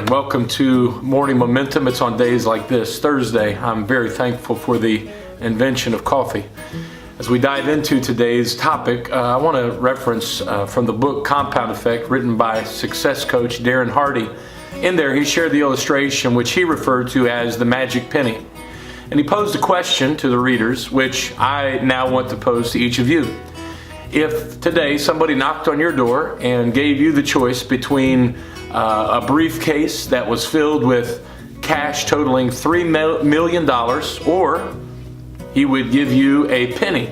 and welcome to Morning Momentum. It's on days like this, Thursday. I'm very thankful for the invention of coffee. As we dive into today's topic, I want to reference from the book Compound Effect, written by success coach Darren Hardy. In there, he shared the illustration which he referred to as the magic penny. And he posed a question to the readers, which I now want to pose to each of you. If today somebody knocked on your door and gave you the choice between a briefcase that was filled with cash totaling $3 million, or he would give you a penny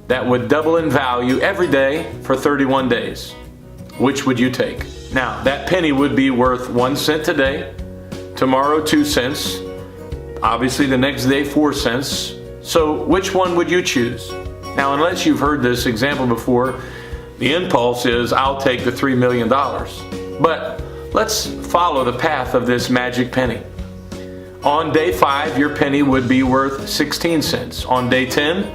that would double in value every day for 31 days, which would you take? Now, that penny would be worth 1 cent today, tomorrow 2 cents, obviously the next day 4 cents. So which one would you choose? Now, unless you've heard this example before, the impulse is, I'll take the $3 million. But let's follow the path of this magic penny. On day 5, your penny would be worth 16 cents. On day 10,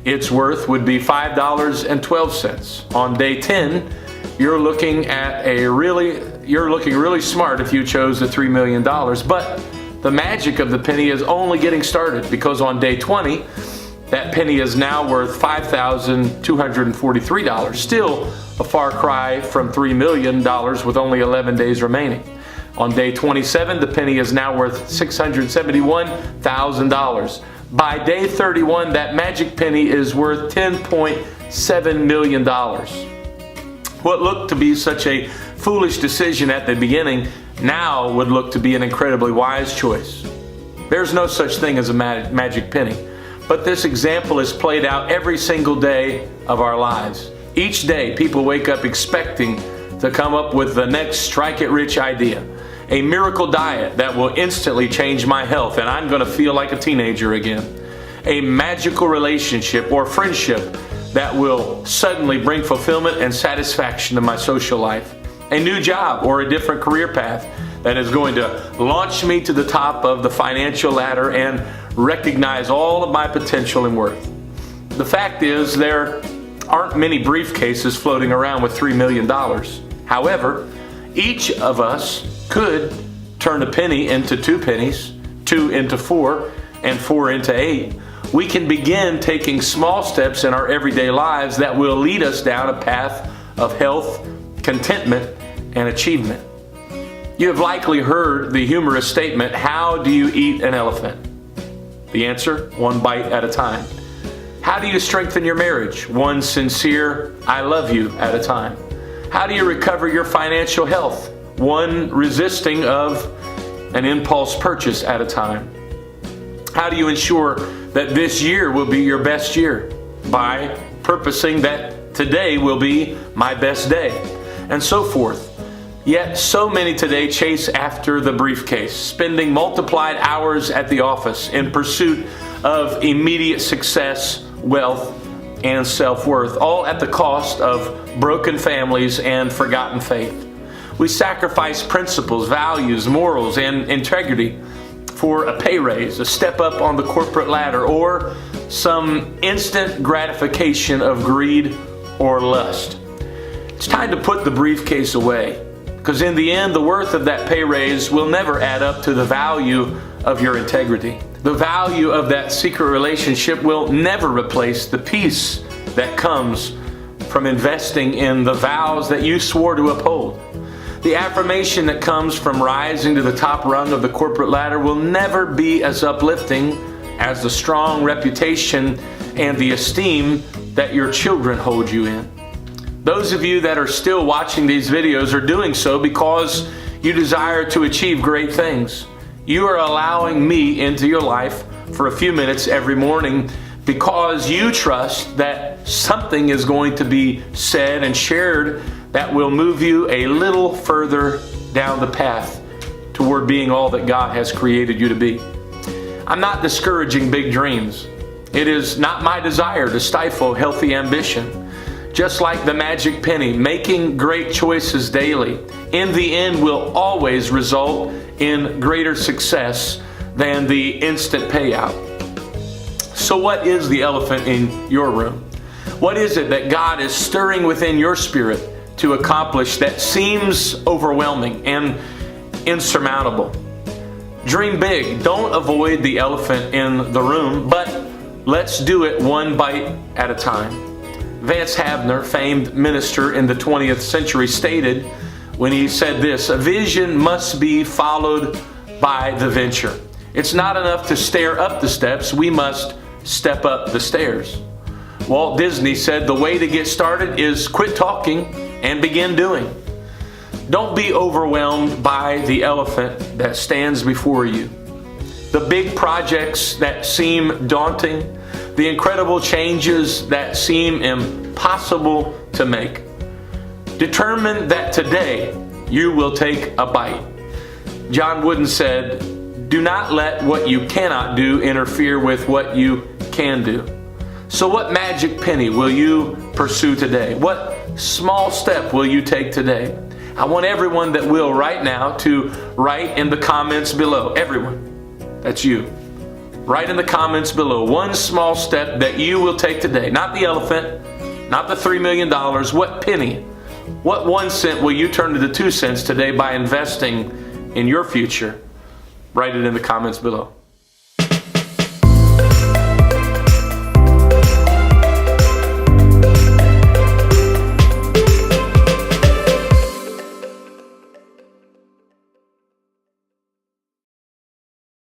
its worth would be $5.12. On day 10, you're looking really smart if you chose the $3 million. But the magic of the penny is only getting started, because on day 20, that penny is now worth $5,243, still a far cry from $3 million with only 11 days remaining. On day 27, the penny is now worth $671,000. By day 31, that magic penny is worth $10.7 million. What looked to be such a foolish decision at the beginning now would look to be an incredibly wise choice. There's no such thing as a magic penny. But this example is played out every single day of our lives. Each day, people wake up expecting to come up with the next strike-it-rich idea, a miracle diet that will instantly change my health and I'm going to feel like a teenager again, a magical relationship or friendship that will suddenly bring fulfillment and satisfaction to my social life, a new job or a different career path that is going to launch me to the top of the financial ladder and recognize all of my potential and worth. The fact is, there aren't many briefcases floating around with $3 million. However, each of us could turn a penny into 2 pennies, 2 into 4, and 4 into 8. We can begin taking small steps in our everyday lives that will lead us down a path of health, contentment, and achievement. You have likely heard the humorous statement, how do you eat an elephant? The answer, 1 bite at a time. How do you strengthen your marriage? 1 sincere, I love you at a time. How do you recover your financial health? 1 resisting of an impulse purchase at a time. How do you ensure that this year will be your best year? By purposing that today will be my best day, and so forth. Yet so many today chase after the briefcase, spending multiplied hours at the office in pursuit of immediate success, wealth, and self-worth, all at the cost of broken families and forgotten faith. We sacrifice principles, values, morals, and integrity for a pay raise, a step up on the corporate ladder, or some instant gratification of greed or lust. It's time to put the briefcase away, because in the end, the worth of that pay raise will never add up to the value of your integrity. The value of that secret relationship will never replace the peace that comes from investing in the vows that you swore to uphold. The affirmation that comes from rising to the top rung of the corporate ladder will never be as uplifting as the strong reputation and the esteem that your children hold you in. Those of you that are still watching these videos are doing so because you desire to achieve great things. You are allowing me into your life for a few minutes every morning because you trust that something is going to be said and shared that will move you a little further down the path toward being all that God has created you to be. I'm not discouraging big dreams. It is not my desire to stifle healthy ambition. Just like the magic penny, making great choices daily in the end will always result in greater success than the instant payout. So what is the elephant in your room? What is it that God is stirring within your spirit to accomplish that seems overwhelming? And insurmountable. Dream big. Don't avoid the elephant in the room, but let's do it one bite at a time. Vance Havner, famed minister in the 20th century, stated when he said this: "A vision must be followed by the venture. It's not enough to stare up the steps, we must step up the stairs." Walt Disney said the way to get started is quit talking and begin doing. Don't be overwhelmed by the elephant that stands before you. The big projects that seem daunting, the incredible changes that seem impossible to make. Determine that today you will take a bite. John Wooden said, "Do not let what you cannot do interfere with what you can do." So what magic penny will you pursue today? What small step will you take today? I want everyone that will right now to write in the comments below. Everyone, that's you. Write in the comments below one small step that you will take today. Not the elephant, not the $3 million. What penny? What 1 cent will you turn to the 2 cents today by investing in your future? Write it in the comments below.